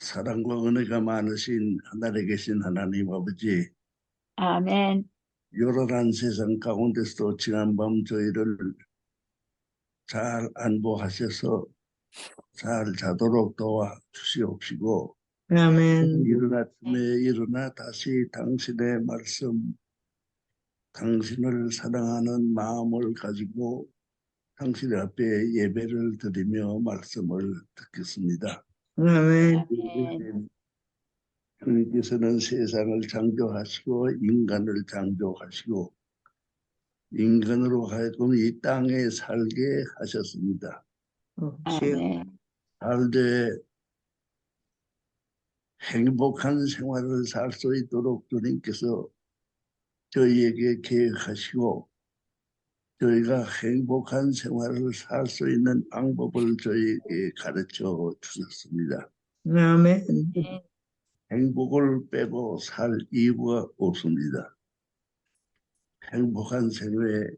사랑과 은혜가 많으신 하늘에 계신 하나님 아버지, 아멘. 요란한 세상 가운데서도 지난밤 저희를 잘 안보하셔서 잘 자도록 도와 주시옵시고, 아멘. 이른 아침에 일어나 다시 당신의 말씀, 당신을 사랑하는 마음을 가지고 당신 앞에 예배를 드리며 말씀을 듣겠습니다. 아멘. 아멘. 주님께서는 세상을 창조하시고 인간을 창조하시고 인간으로 하여금 이 땅에 살게 하셨습니다. 주여. 아멘. 살되 행복한 생활을 살 수 있도록 주님께서 저희에게 계획하시고 저희가 행복한 생활을 살 수 있는 방법을 저희에게 가르쳐 주셨습니다. 아멘. 행복을 빼고 살 이유가 없습니다. 행복한 생활에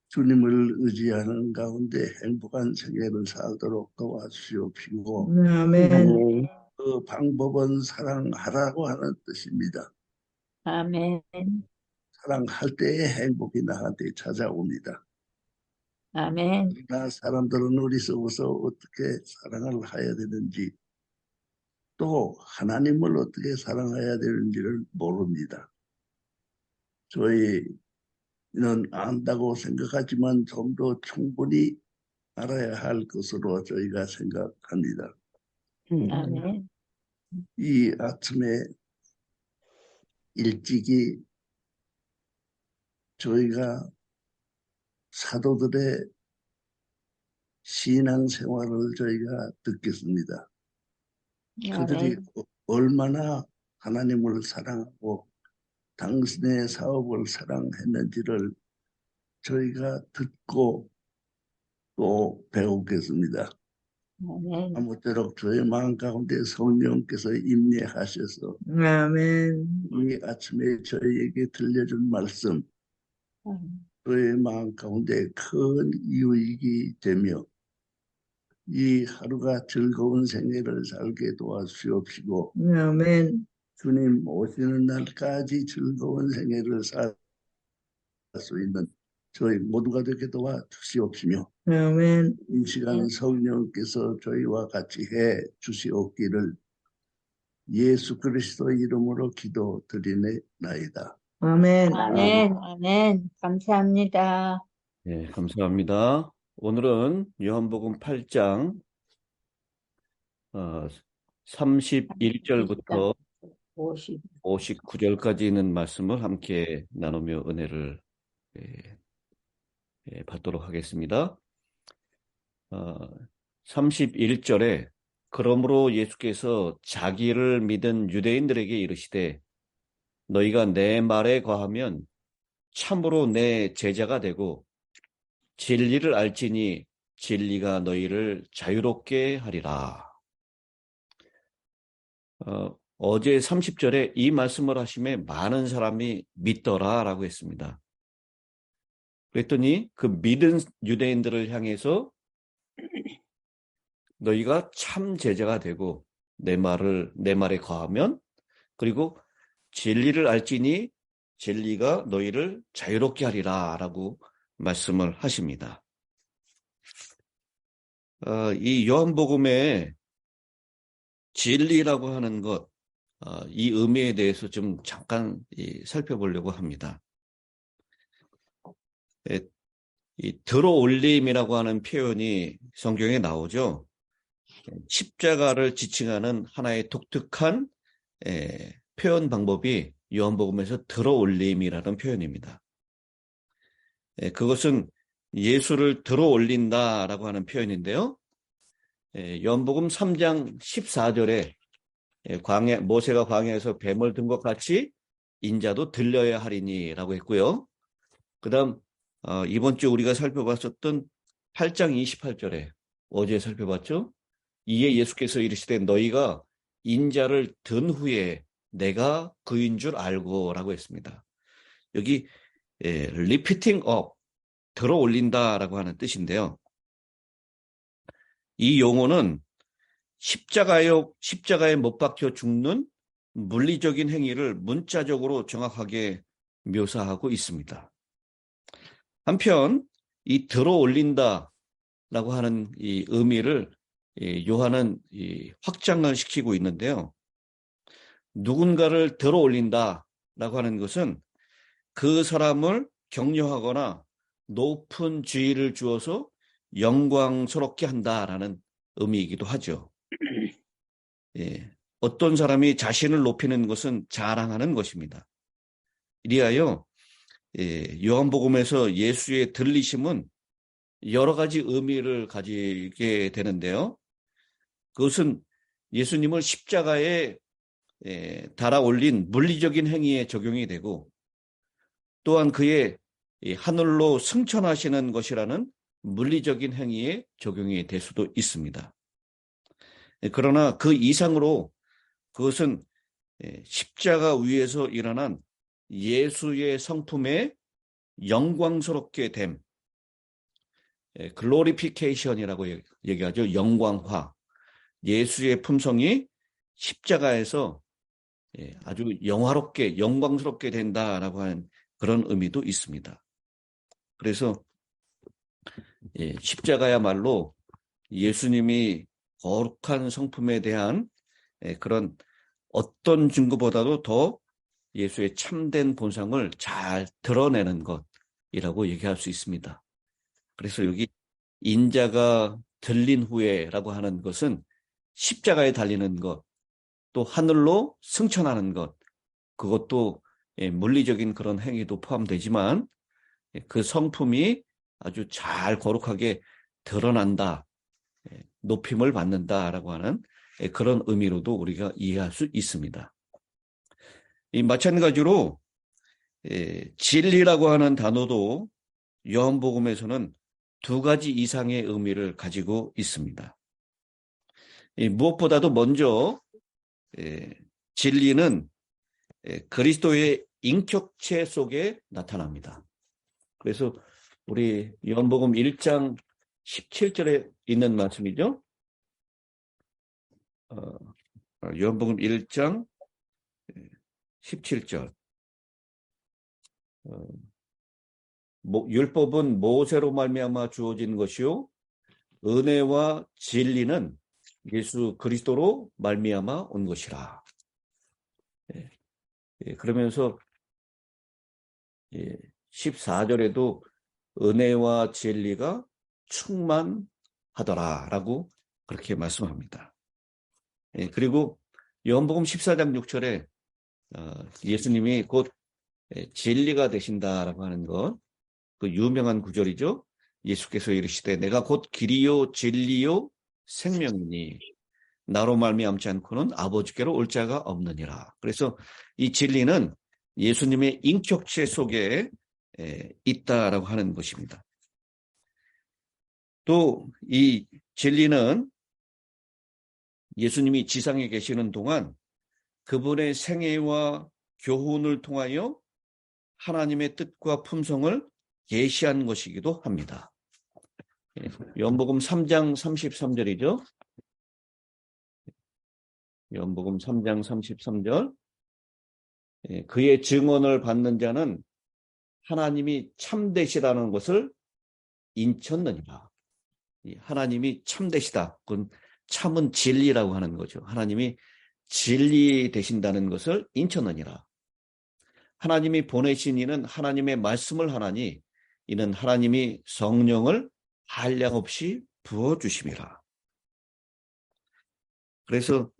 주님을 의지하는 가운데 행복한 생애를 살도록 도와주시옵시고 아멘. 그 방법은 사랑하라고 하는 뜻입니다. 아멘. 사랑할 때의 행복이 나한테 찾아옵니다. 아멘. 그러나 사람들은 어리석어서 어떻게 사랑을 해야 되는지 또 하나님을 어떻게 사랑해야 되는지를 모릅니다. 저희는 안다고 생각하지만 좀 더 충분히 알아야 할 것으로 저희가 생각합니다. 아멘. 이 아침에 일찍이 저희가 사도들의 신앙생활을 저희가 듣겠습니다. 그들이 아멘. 얼마나 하나님을 사랑하고 당신의 사업을 사랑했는지를 저희가 듣고 또 배우겠습니다. 아멘. 아무쪼록 저희 마음 가운데 성령께서 임재하셔서 아멘. 이 아침에 저희에게 들려준 말씀 저의 마음 가운데 큰 유익이 되며 이 하루가 즐거운 생애를 살게 도와주시옵시고 아멘. 주님 오시는 날까지 즐거운 생애를 살 수 있는 저희 모두가 되게 도와주시옵시며 아멘. 이 시간 성령께서 저희와 같이 해 주시옵기를 예수 그리스도 이름으로 기도드리나이다. 아멘. 아멘. 아멘. 감사합니다. 네, 감사합니다. 오늘은 요한복음 8장 31절부터 59절까지 있는 말씀을 함께 나누며 은혜를 받도록 하겠습니다. 31절에 그러므로 예수께서 자기를 믿은 유대인들에게 이르시되 너희가 내 말에 거하면 참으로 내 제자가 되고 진리를 알지니 진리가 너희를 자유롭게 하리라. 어제 30절에 이 말씀을 하심에 많은 사람이 믿더라 라고 했습니다. 그랬더니 그 믿은 유대인들을 향해서 너희가 참 제자가 되고 내 말에 거하면 그리고 진리를 알지니 진리가 너희를 자유롭게 하리라 라고 말씀을 하십니다. 이 요한복음의 진리라고 하는 것, 이 의미에 대해서 좀 잠깐 살펴보려고 합니다. 이 들어올림이라고 하는 표현이 성경에 나오죠. 십자가를 지칭하는 하나의 독특한 표현 방법이 요한복음에서 들어올림이라는 표현입니다. 그것은 예수를 들어올린다라고 하는 표현인데요. 요한복음 3장 14절에 모세가 광야에서 뱀을 든 것 같이 인자도 들려야 하리니라고 했고요. 그 다음 이번 주 우리가 살펴봤었던 8장 28절에 어제 살펴봤죠. 이에 예수께서 이르시되 너희가 인자를 든 후에 내가 그인 줄 알고 라고 했습니다. 여기 repeating up, 들어 올린다라고 하는 뜻인데요. 이 용어는 십자가에 못 박혀 죽는 물리적인 행위를 문자적으로 정확하게 묘사하고 있습니다. 한편 이 들어 올린다라고 하는 이 의미를 요한은 확장을 시키고 있는데요. 누군가를 들어 올린다라고 하는 것은 그 사람을 격려하거나 높은 지위를 주어서 영광스럽게 한다라는 의미이기도 하죠. 어떤 사람이 자신을 높이는 것은 자랑하는 것입니다. 이리하여 요한복음에서 예수의 들리심은 여러 가지 의미를 가지게 되는데요. 그것은 예수님을 십자가에 달아 올린 물리적인 행위에 적용이 되고, 또한 그의 하늘로 승천하시는 것이라는 물리적인 행위에 적용이 될 수도 있습니다. 그러나 그 이상으로 그것은 십자가 위에서 일어난 예수의 성품의 영광스럽게 됨, 글로리피케이션이라고 얘기하죠. 영광화. 예수의 품성이 십자가에서 아주 영화롭게, 영광스럽게 된다라고 하는 그런 의미도 있습니다. 그래서 십자가야말로 예수님이 거룩한 성품에 대한 그런 어떤 증거보다도 더 예수의 참된 본성을 잘 드러내는 것이라고 얘기할 수 있습니다. 그래서 여기 인자가 들린 후에라고 하는 것은 십자가에 달리는 것, 또 하늘로 승천하는 것, 그것도 물리적인 그런 행위도 포함되지만 그 성품이 아주 잘 거룩하게 드러난다, 높임을 받는다라고 하는 그런 의미로도 우리가 이해할 수 있습니다. 이 마찬가지로 진리라고 하는 단어도 요한복음에서는 두 가지 이상의 의미를 가지고 있습니다. 무엇보다도 먼저 진리는 그리스도의 인격체 속에 나타납니다. 그래서 우리 요한복음 1장 17절에 있는 말씀이죠. 요한복음 1장 17절. 율법은 모세로 말미암아 주어진 것이요 은혜와 진리는 예수 그리스도로 말미암아 온 것이라. 그러면서 14절에도 은혜와 진리가 충만하더라라고 그렇게 말씀합니다. 그리고 요한복음 14장 6절에 예수님이 곧 진리가 되신다라고 하는 것, 그 유명한 구절이죠. 예수께서 이르시되 내가 곧 길이요 진리요 생명이니 나로 말미암지 않고는 아버지께로 올 자가 없느니라. 그래서 이 진리는 예수님의 인격체 속에 있다라고 하는 것입니다. 또 이 진리는 예수님이 지상에 계시는 동안 그분의 생애와 교훈을 통하여 하나님의 뜻과 품성을 계시한 것이기도 합니다. 요한복음 3장 33절이죠. 요한복음 3장 33절. 그의 증언을 받는 자는 하나님이 참되시다는 것을 인쳤느니라. 하나님이 참되시다. 그건 참은 진리라고 하는 거죠. 하나님이 진리 되신다는 것을 인쳤느니라. 하나님이 보내신 이는 하나님의 말씀을 하나니 이는 하나님이 성령을 한량없이 부어주심이라. 그래서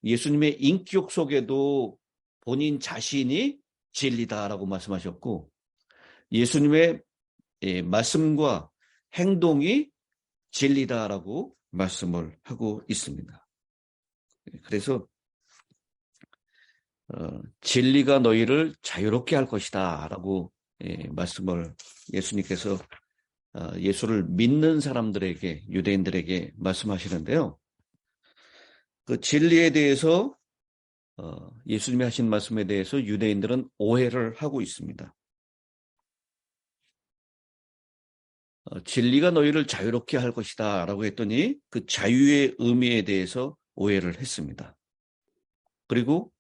예수님의 인격 속에도 본인 자신이 진리다라고 말씀하셨고, 예수님의 말씀과 행동이 진리다라고 말씀을 하고 있습니다. 그래서 진리가 너희를 자유롭게 할 것이다 라고 말씀을 예수님께서 예수를 믿는 사람들에게, 유대인들에게 말씀하시는데요. 그 진리에 대해서 예수님이 하신 말씀에 대해서 유대인들은 오해를 하고 있습니다. 진리가 너희를 자유롭게 할 것이다 라고 했더니 그 자유의 의미에 대해서 오해를 했습니다. 그리고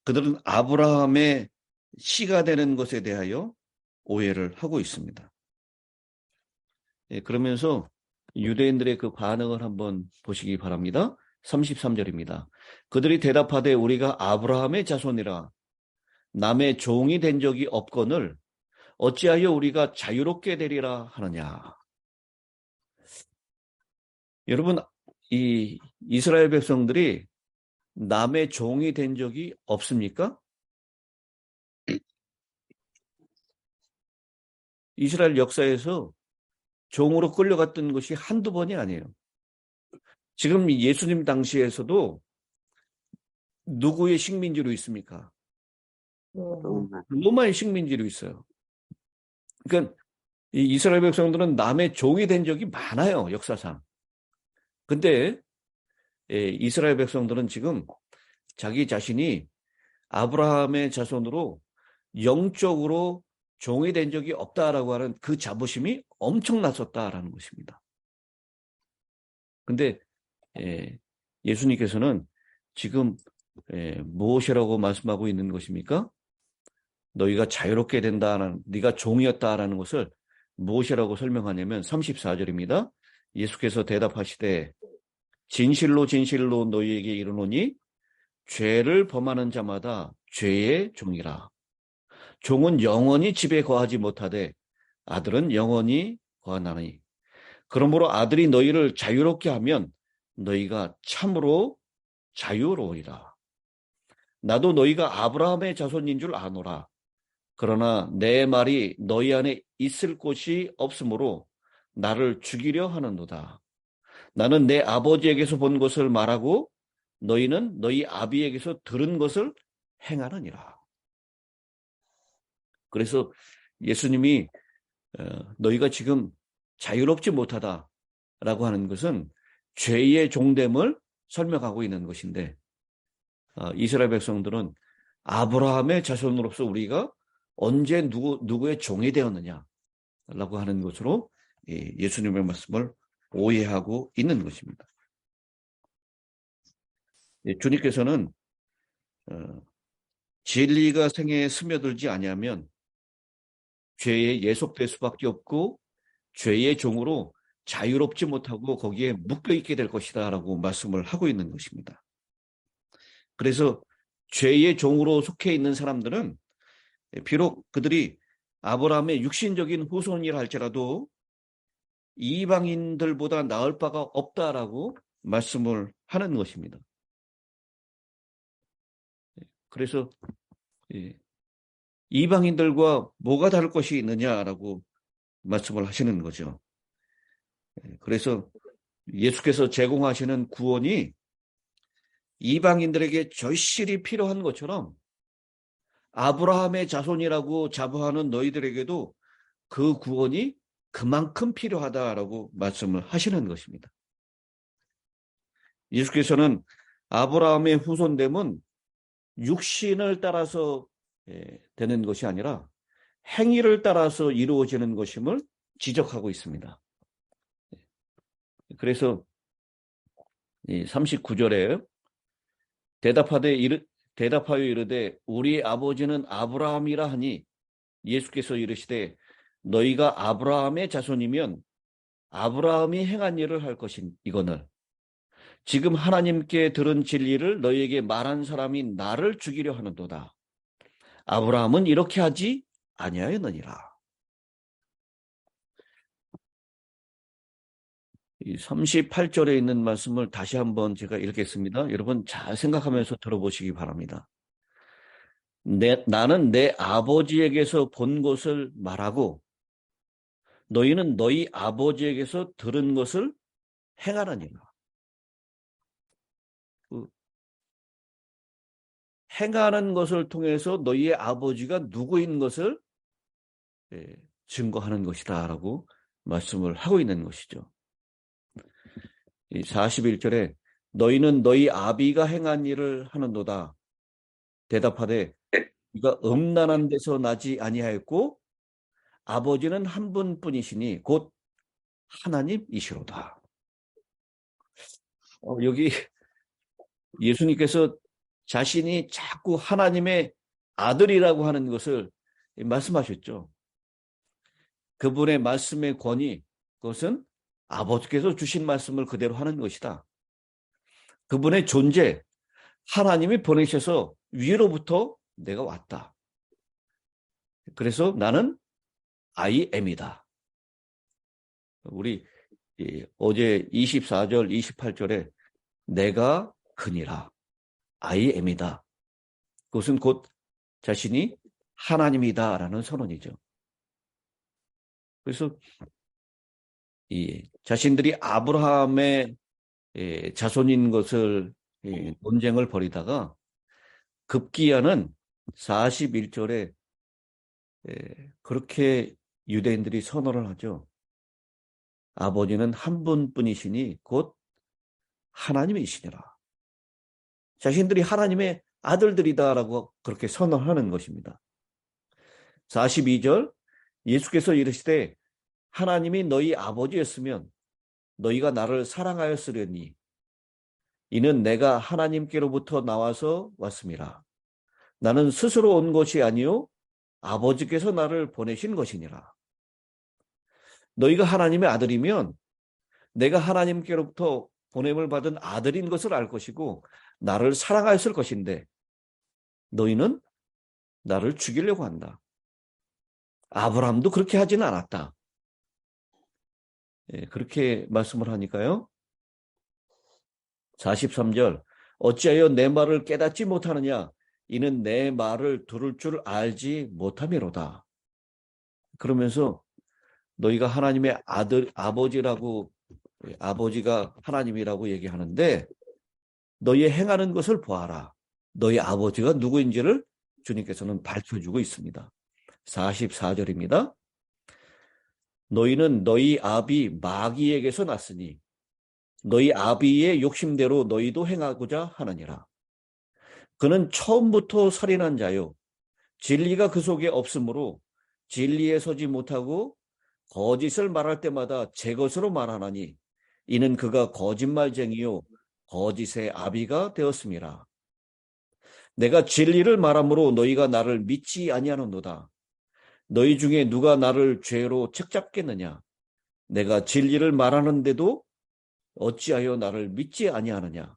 그들은 아브라함의 씨가 되는 것에 대하여 오해를 하고 있습니다. 그러면서 유대인들의 그 반응을 한번 보시기 바랍니다. 33절입니다. 그들이 대답하되 우리가 아브라함의 자손이라 남의 종이 된 적이 없거늘 어찌하여 우리가 자유롭게 되리라 하느냐. 여러분, 이 이스라엘 백성들이 남의 종이 된 적이 없습니까? 이스라엘 역사에서 종으로 끌려갔던 것이 한두 번이 아니에요. 지금 예수님 당시에서도 누구의 식민지로 있습니까? 로마의 식민지로 있어요. 그러니까 이 이스라엘 백성들은 남의 종이 된 적이 많아요, 역사상. 근데 이스라엘 백성들은 지금 자기 자신이 아브라함의 자손으로 영적으로 종이 된 적이 없다라고 하는 그 자부심이 엄청났었다라는 것입니다. 근데 예수님께서는 지금 무엇이라고 말씀하고 있는 것입니까? 너희가 자유롭게 된다는, 네가 종이었다라는 것을 무엇이라고 설명하냐면 34절입니다. 예수께서 대답하시되 진실로 진실로 너희에게 이르노니 죄를 범하는 자마다 죄의 종이라. 종은 영원히 집에 거하지 못하되 아들은 영원히 거하나니. 그러므로 아들이 너희를 자유롭게 하면 너희가 참으로 자유로우리라. 나도 너희가 아브라함의 자손인 줄 아노라. 그러나 내 말이 너희 안에 있을 곳이 없으므로 나를 죽이려 하는도다. 나는 내 아버지에게서 본 것을 말하고 너희는 너희 아비에게서 들은 것을 행하느니라. 그래서 예수님이 너희가 지금 자유롭지 못하다라고 하는 것은 죄의 종됨을 설명하고 있는 것인데 이스라엘 백성들은 아브라함의 자손으로서 우리가 언제 누구의 종이 되었느냐라고 하는 것으로 예수님의 말씀을 오해하고 있는 것입니다. 주님께서는 진리가 생애에 스며들지 아니하면 죄에 예속될 수밖에 없고 죄의 종으로 자유롭지 못하고 거기에 묶여있게 될 것이다 라고 말씀을 하고 있는 것입니다. 그래서 죄의 종으로 속해 있는 사람들은 비록 그들이 아브라함의 육신적인 후손이라 할지라도 이방인들보다 나을 바가 없다라고 말씀을 하는 것입니다. 그래서 이방인들과 뭐가 다를 것이 있느냐라고 말씀을 하시는 거죠. 그래서 예수께서 제공하시는 구원이 이방인들에게 절실히 필요한 것처럼 아브라함의 자손이라고 자부하는 너희들에게도 그 구원이 그만큼 필요하다라고 말씀을 하시는 것입니다. 예수께서는 아브라함의 후손됨은 육신을 따라서 되는 것이 아니라 행위를 따라서 이루어지는 것임을 지적하고 있습니다. 그래서 39절에 대답하여 이르되 우리 아버지는 아브라함이라 하니 예수께서 이르시되 너희가 아브라함의 자손이면 아브라함이 행한 일을 할 것인 이거늘 지금 하나님께 들은 진리를 너희에게 말한 사람이 나를 죽이려 하는도다. 아브라함은 이렇게 하지 아니하였느니라. 이 38절에 있는 말씀을 다시 한번 제가 읽겠습니다. 여러분 잘 생각하면서 들어보시기 바랍니다. 나는 내 아버지에게서 본 것을 말하고 너희는 너희 아버지에게서 들은 것을 행하느니라. 행하는 것을 통해서 너희의 아버지가 누구인 것을 증거하는 것이다 라고 말씀을 하고 있는 것이죠. 41절에 너희는 너희 아비가 행한 일을 하는도다. 대답하되 네가 음란한 데서 나지 아니하였고 아버지는 한 분뿐이시니 곧 하나님이시로다. 여기 예수님께서 자신이 자꾸 하나님의 아들이라고 하는 것을 말씀하셨죠. 그분의 말씀의 권위, 그것은 아버지께서 주신 말씀을 그대로 하는 것이다. 그분의 존재, 하나님이 보내셔서 위로부터 내가 왔다. 그래서 나는 I am이다. 우리 어제 24절, 28절에 내가 그니라. I am이다. 그것은 곧 자신이 하나님이다라는 선언이죠. 그래서 자신들이 아브라함의 자손인 것을 논쟁을 벌이다가 급기야는 41절에 그렇게 유대인들이 선언을 하죠. 아버지는 한 분뿐이시니 곧 하나님이시니라. 자신들이 하나님의 아들들이다라고 그렇게 선언하는 것입니다. 42절 예수께서 이르시되 하나님이 너희 아버지였으면 너희가 나를 사랑하였으려니 이는 내가 하나님께로부터 나와서 왔음이라. 나는 스스로 온 것이 아니요 아버지께서 나를 보내신 것이니라. 너희가 하나님의 아들이면 내가 하나님께로부터 보냄을 받은 아들인 것을 알 것이고 나를 사랑하였을 것인데 너희는 나를 죽이려고 한다. 아브라함도 그렇게 하지는 않았다. 그렇게 말씀을 하니까요. 43절 어찌하여 내 말을 깨닫지 못하느냐 이는 내 말을 들을 줄 알지 못함이로다. 그러면서 너희가 하나님의 아버지라고 아버지가 하나님이라고 얘기하는데 너희 행하는 것을 보아라. 너희 아버지가 누구인지를 주님께서는 밝혀주고 있습니다. 44절입니다. 너희는 너희 아비 마귀에게서 났으니 너희 아비의 욕심대로 너희도 행하고자 하느니라. 그는 처음부터 살인한 자요 진리가 그 속에 없으므로 진리에 서지 못하고 거짓을 말할 때마다 제 것으로 말하나니 이는 그가 거짓말쟁이요 거짓의 아비가 되었음이라. 내가 진리를 말함으로 너희가 나를 믿지 아니하는도다. 너희 중에 누가 나를 죄로 책잡겠느냐? 내가 진리를 말하는데도 어찌하여 나를 믿지 아니하느냐?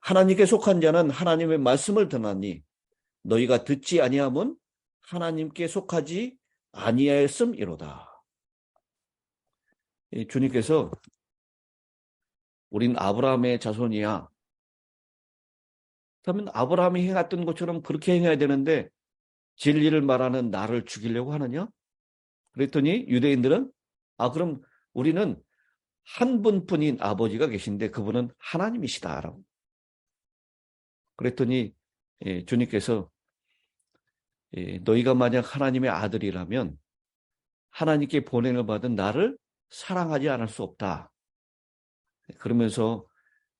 하나님께 속한 자는 하나님의 말씀을 듣나니 너희가 듣지 아니함은 하나님께 속하지 아니하였음이로다. 주님께서 우린 아브라함의 자손이야. 그러면 아브라함이 행했던 것처럼 그렇게 행해야 되는데 진리를 말하는 나를 죽이려고 하느냐? 그랬더니 유대인들은 그럼 우리는 한 분뿐인 아버지가 계신데 그분은 하나님이시다라고. 그랬더니 주님께서 너희가 만약 하나님의 아들이라면 하나님께 보냄을 받은 나를 사랑하지 않을 수 없다. 그러면서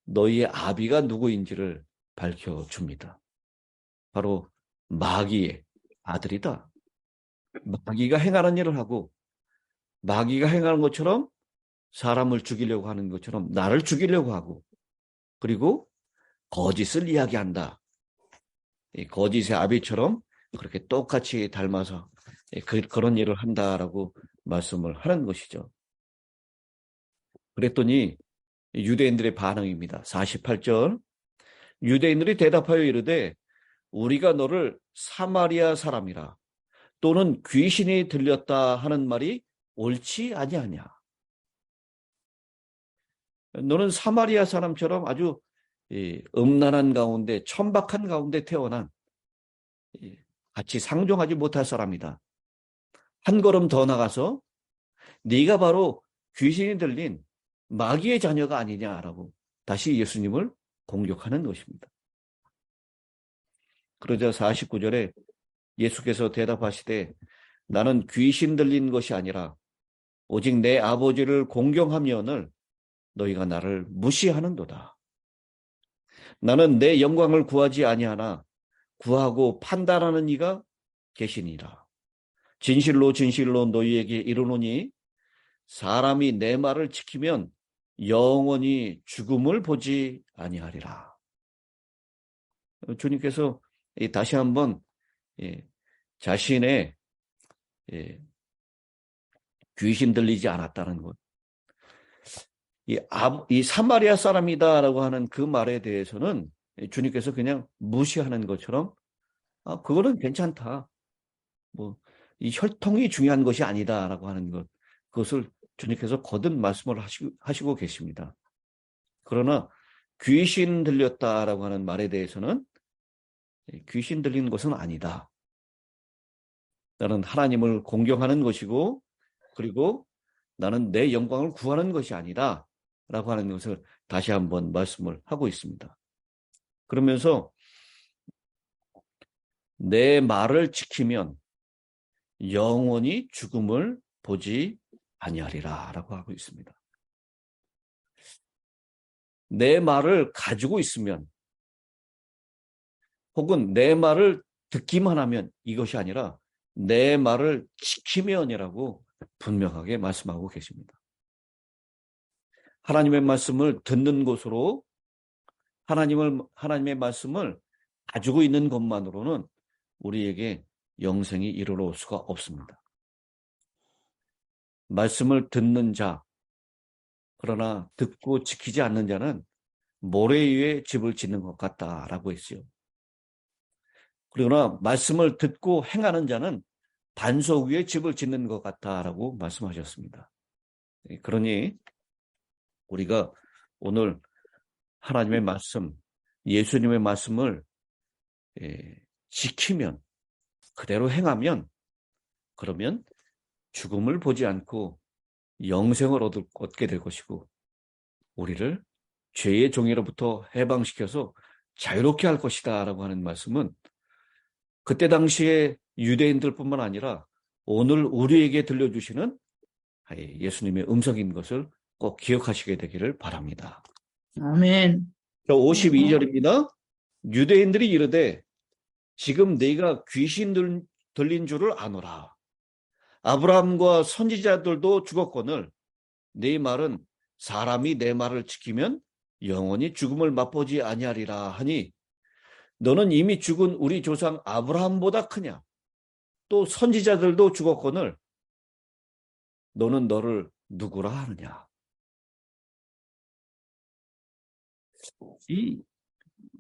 너희의 아비가 누구인지를 밝혀줍니다. 바로 마귀의 아들이다. 마귀가 행하는 일을 하고 마귀가 행하는 것처럼 사람을 죽이려고 하는 것처럼 나를 죽이려고 하고 그리고 거짓을 이야기한다. 거짓의 아비처럼 그렇게 똑같이 닮아서 그런 일을 한다라고 말씀을 하는 것이죠. 그랬더니 유대인들의 반응입니다. 48절 유대인들이 대답하여 이르되 우리가 너를 사마리아 사람이라 또는 귀신이 들렸다 하는 말이 옳지 아니하냐. 너는 사마리아 사람처럼 아주 음란한 가운데 천박한 가운데 태어난 같이 상종하지 못할 사람이다. 한 걸음 더 나가서 네가 바로 귀신이 들린 마귀의 자녀가 아니냐라고 다시 예수님을 공격하는 것입니다. 그러자 49절에 예수께서 대답하시되 나는 귀신 들린 것이 아니라 오직 내 아버지를 공경하면을 너희가 나를 무시하는도다. 나는 내 영광을 구하지 아니하나 구하고 판단하는 이가 계시니라. 진실로 진실로 너희에게 이르노니 사람이 내 말을 지키면 영원히 죽음을 보지 아니하리라. 주님께서 다시 한번 자신의 귀신 들리지 않았다는 것, 이 사마리아 사람이다라고 하는 그 말에 대해서는 주님께서 그냥 무시하는 것처럼 그거는 괜찮다. 이 혈통이 중요한 것이 아니다라고 하는 것, 그것을 주님께서 거듭 말씀을 하시고 계십니다. 그러나 귀신 들렸다라고 하는 말에 대해서는 귀신 들리는 것은 아니다. 나는 하나님을 공경하는 것이고, 그리고 나는 내 영광을 구하는 것이 아니다 라고 하는 것을 다시 한번 말씀을 하고 있습니다. 그러면서 내 말을 지키면 영원히 죽음을 보지 아니하리라 라고 하고 있습니다. 내 말을 가지고 있으면, 혹은 내 말을 듣기만 하면, 이것이 아니라 내 말을 지키면이라고 분명하게 말씀하고 계십니다. 하나님의 말씀을 듣는 것으로 하나님의 말씀을 가지고 있는 것만으로는 우리에게 영생이 이르러 올 수가 없습니다. 말씀을 듣는 자, 그러나 듣고 지키지 않는 자는 모래 위에 집을 짓는 것 같다라고 했어요. 그러나 말씀을 듣고 행하는 자는 반석 위에 집을 짓는 것 같다라고 말씀하셨습니다. 그러니 우리가 오늘 하나님의 말씀, 예수님의 말씀을 지키면, 그대로 행하면, 그러면 죽음을 보지 않고 영생을 얻게 될 것이고, 우리를 죄의 종이로부터 해방시켜서 자유롭게 할 것이다 라고 하는 말씀은 그때 당시에 유대인들뿐만 아니라 오늘 우리에게 들려주시는 예수님의 음성인 것을 꼭 기억하시게 되기를 바랍니다. 아멘. 52절입니다. 유대인들이 이르되 지금 네가 귀신 들린 줄을 아노라. 아브라함과 선지자들도 죽었거늘 네 말은 사람이 내 말을 지키면 영원히 죽음을 맛보지 아니하리라 하니 너는 이미 죽은 우리 조상 아브라함보다 크냐? 또 선지자들도 죽었거늘 너는 너를 누구라 하느냐? 이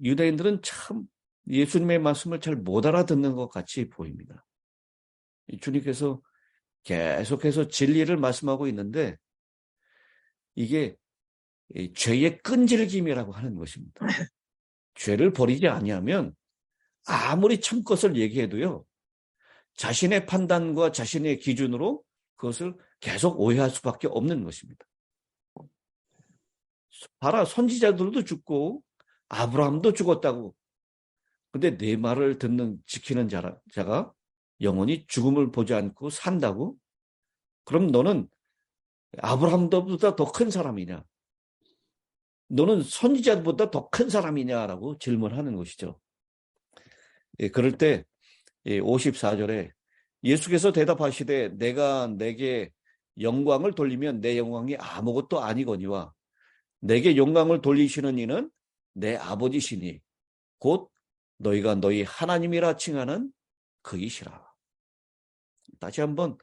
유대인들은 참 예수님의 말씀을 잘 못 알아듣는 것 같이 보입니다. 주님께서 계속해서 진리를 말씀하고 있는데 이게 죄의 끈질김이라고 하는 것입니다. 죄를 버리지 아니하면 아무리 참것을 얘기해도요, 자신의 판단과 자신의 기준으로 그것을 계속 오해할 수밖에 없는 것입니다. 봐라, 선지자들도 죽고 아브라함도 죽었다고. 근데 내 말을 지키는 자가 영원히 죽음을 보지 않고 산다고? 그럼 너는 아브라함보다 더 큰 사람이냐? 너는 선지자보다 더 큰 사람이냐라고 질문하는 것이죠. 그럴 때 54절에 예수께서 대답하시되 내가 내게 영광을 돌리면 내 영광이 아무것도 아니거니와 내게 영광을 돌리시는 이는 내 아버지시니 곧 너희가 너희 하나님이라 칭하는 그이시라. 다시 한번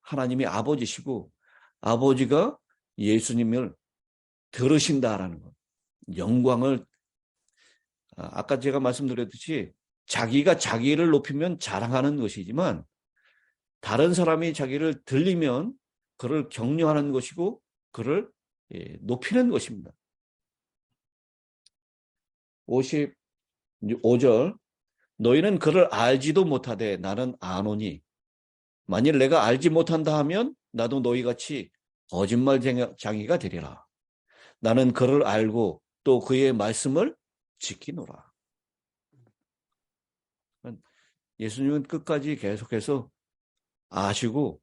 하나님이 아버지시고 아버지가 예수님을 들으신다라는 것. 영광을, 아까 제가 말씀드렸듯이 자기가 자기를 높이면 자랑하는 것이지만 다른 사람이 자기를 들리면 그를 격려하는 것이고 그를 높이는 것입니다. 55절 너희는 그를 알지도 못하되 나는 아노니 만일 내가 알지 못한다 하면 나도 너희같이 거짓말쟁이가 되리라. 나는 그를 알고 또 그의 말씀을 지키노라. 예수님은 끝까지 계속해서 아시고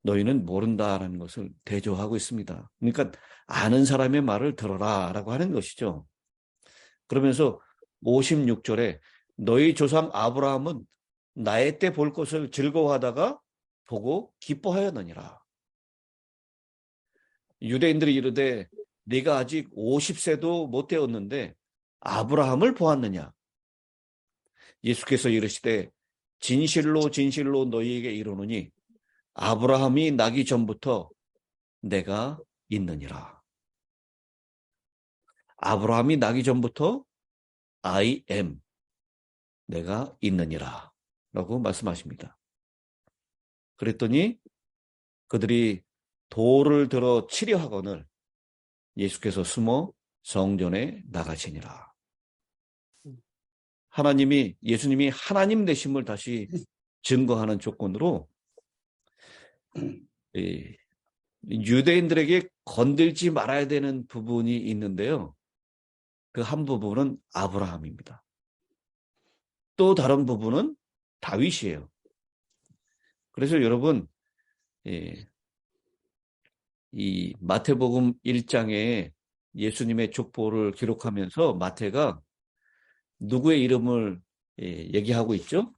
너희는 모른다라는 것을 대조하고 있습니다. 그러니까 아는 사람의 말을 들어라 라고 하는 것이죠. 그러면서 56절에 너희 조상 아브라함은 나의 때 볼 것을 즐거워하다가 보고 기뻐하였느니라. 유대인들이 이르되 네가 아직 50세도 못 되었는데 아브라함을 보았느냐? 예수께서 이르시되 진실로 진실로 너희에게 이르노니 아브라함이 나기 전부터 내가 있느니라. 아브라함이 나기 전부터 I am, 내가 있느니라 라고 말씀하십니다. 그랬더니 그들이 돌을 들어 치려 하거늘 예수께서 숨어 성전에 나가시니라. 예수님이 하나님 되심을 다시 증거하는 조건으로 유대인들에게 건들지 말아야 되는 부분이 있는데요. 그 한 부분은 아브라함입니다. 또 다른 부분은 다윗이에요. 그래서 여러분, 이 마태복음 1장에 예수님의 족보를 기록하면서 마태가 누구의 이름을 얘기하고 있죠?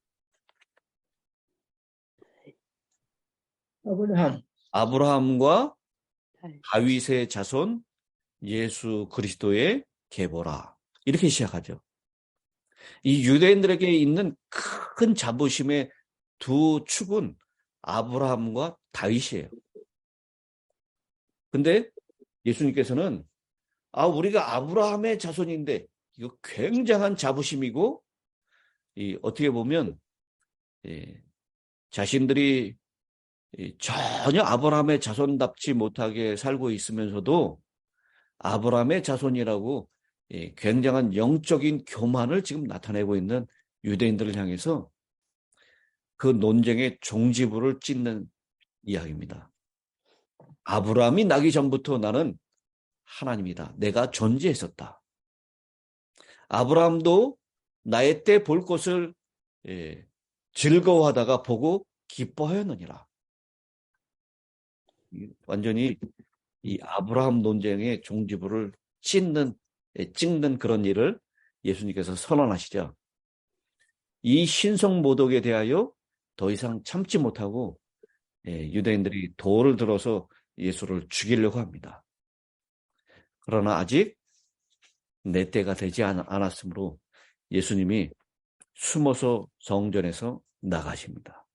아브라함과 다윗의 자손 예수 그리스도의 계보라. 이렇게 시작하죠. 이 유대인들에게 있는 큰 자부심의 두 축은 아브라함과 다윗이에요. 근데 예수님께서는 우리가 아브라함의 자손인데 이거 굉장한 자부심이고 어떻게 보면 자신들이 전혀 아브라함의 자손답지 못하게 살고 있으면서도 아브라함의 자손이라고 굉장한 영적인 교만을 지금 나타내고 있는 유대인들을 향해서 그 논쟁의 종지부를 찢는 이야기입니다. 아브라함이 나기 전부터 나는 하나님이다. 내가 존재했었다. 아브라함도 나의 때 볼 것을 즐거워하다가 보고 기뻐하였느니라. 완전히 이 아브라함 논쟁의 종지부를 찍는 그런 일을 예수님께서 선언하시죠. 이 신성 모독에 대하여 더 이상 참지 못하고 유대인들이 돌을 들어서 예수를 죽이려고 합니다. 그러나 아직 내 때가 되지 않았으므로 예수님이 숨어서 성전에서 나가십니다.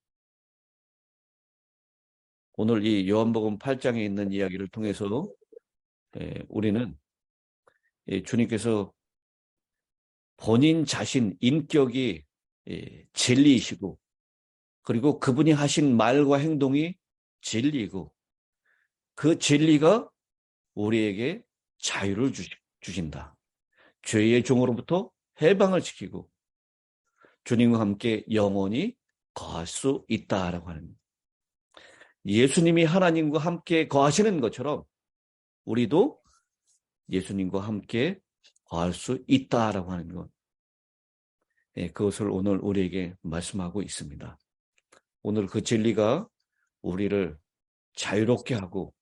오늘 이 요한복음 8장에 있는 이야기를 통해서 우리는 주님께서 본인 자신 인격이 진리이시고 그리고 그분이 하신 말과 행동이 진리이고 그 진리가 우리에게 자유를 주신다. 죄의 종으로부터 해방을 지키고 주님과 함께 영원히 거할 수 있다라고 하는, 예수님이 하나님과 함께 거하시는 것처럼 우리도 예수님과 함께 거할 수 있다라고 하는 것, 그것을 오늘 우리에게 말씀하고 있습니다. 오늘 그 진리가 우리를 자유롭게 하고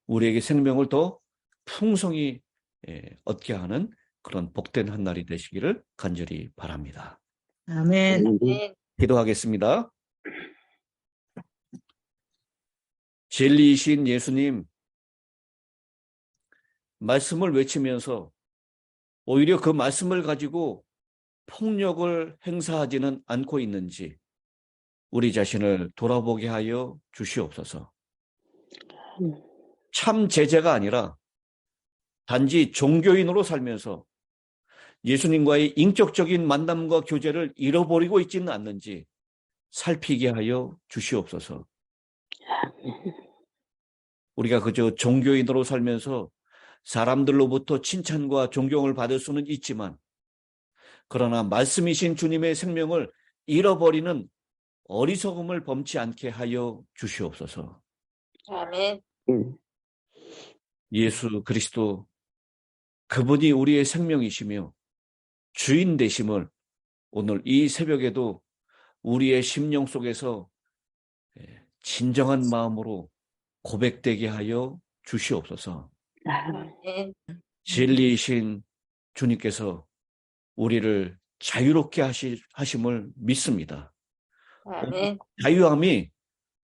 우리에게 생명을 더 풍성히 얻게 하는 그런 복된 한 날이 되시기를 간절히 바랍니다. 아멘. 아멘. 기도하겠습니다. 진리이신 예수님, 말씀을 외치면서 오히려 그 말씀을 가지고 폭력을 행사하지는 않고 있는지 우리 자신을 돌아보게 하여 주시옵소서. 참 제자가 아니라 단지 종교인으로 살면서 예수님과의 인격적인 만남과 교제를 잃어버리고 있지는 않는지 살피게 하여 주시옵소서. 우리가 그저 종교인으로 살면서 사람들로부터 칭찬과 존경을 받을 수는 있지만 그러나 말씀이신 주님의 생명을 잃어버리는 어리석음을 범치 않게 하여 주시옵소서. 아멘. 예수 그리스도, 그분이 우리의 생명이시며 주인 되심을 오늘 이 새벽에도 우리의 심령 속에서 진정한 마음으로 고백되게 하여 주시옵소서. 아멘. 진리이신 주님께서 우리를 자유롭게 하심을 믿습니다. 아멘. 자유함이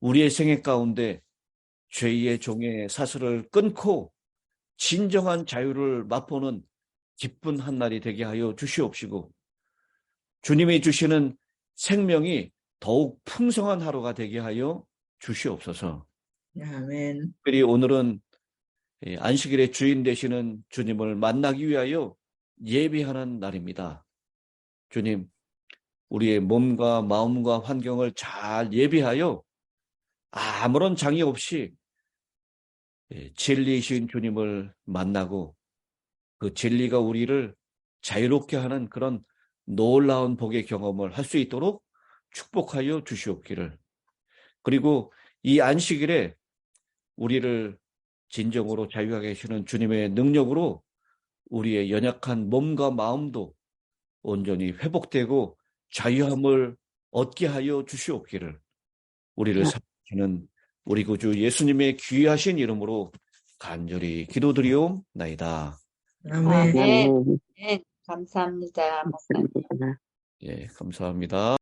우리의 생애 가운데 죄의 종의 사슬을 끊고 진정한 자유를 맛보는 기쁜 한날이 되게 하여 주시옵시고, 주님이 주시는 생명이 더욱 풍성한 하루가 되게 하여 주시옵소서. 아멘. 특별히 오늘은 안식일의 주인 되시는 주님을 만나기 위하여 예비하는 날입니다. 주님, 우리의 몸과 마음과 환경을 잘 예비하여 아무런 장애 없이 진리이신 주님을 만나고 그 진리가 우리를 자유롭게 하는 그런 놀라운 복의 경험을 할 수 있도록 축복하여 주시옵기를. 그리고 이 안식일에 우리를 진정으로 자유하게 하시는 주님의 능력으로 우리의 연약한 몸과 마음도 온전히 회복되고 자유함을 얻게 하여 주시옵기를 우리를 살리시는 우리 구주 예수님의 귀하신 이름으로 간절히 기도드리옵나이다. 아멘. 아멘. 감사합니다. 목사님. 예, 감사합니다.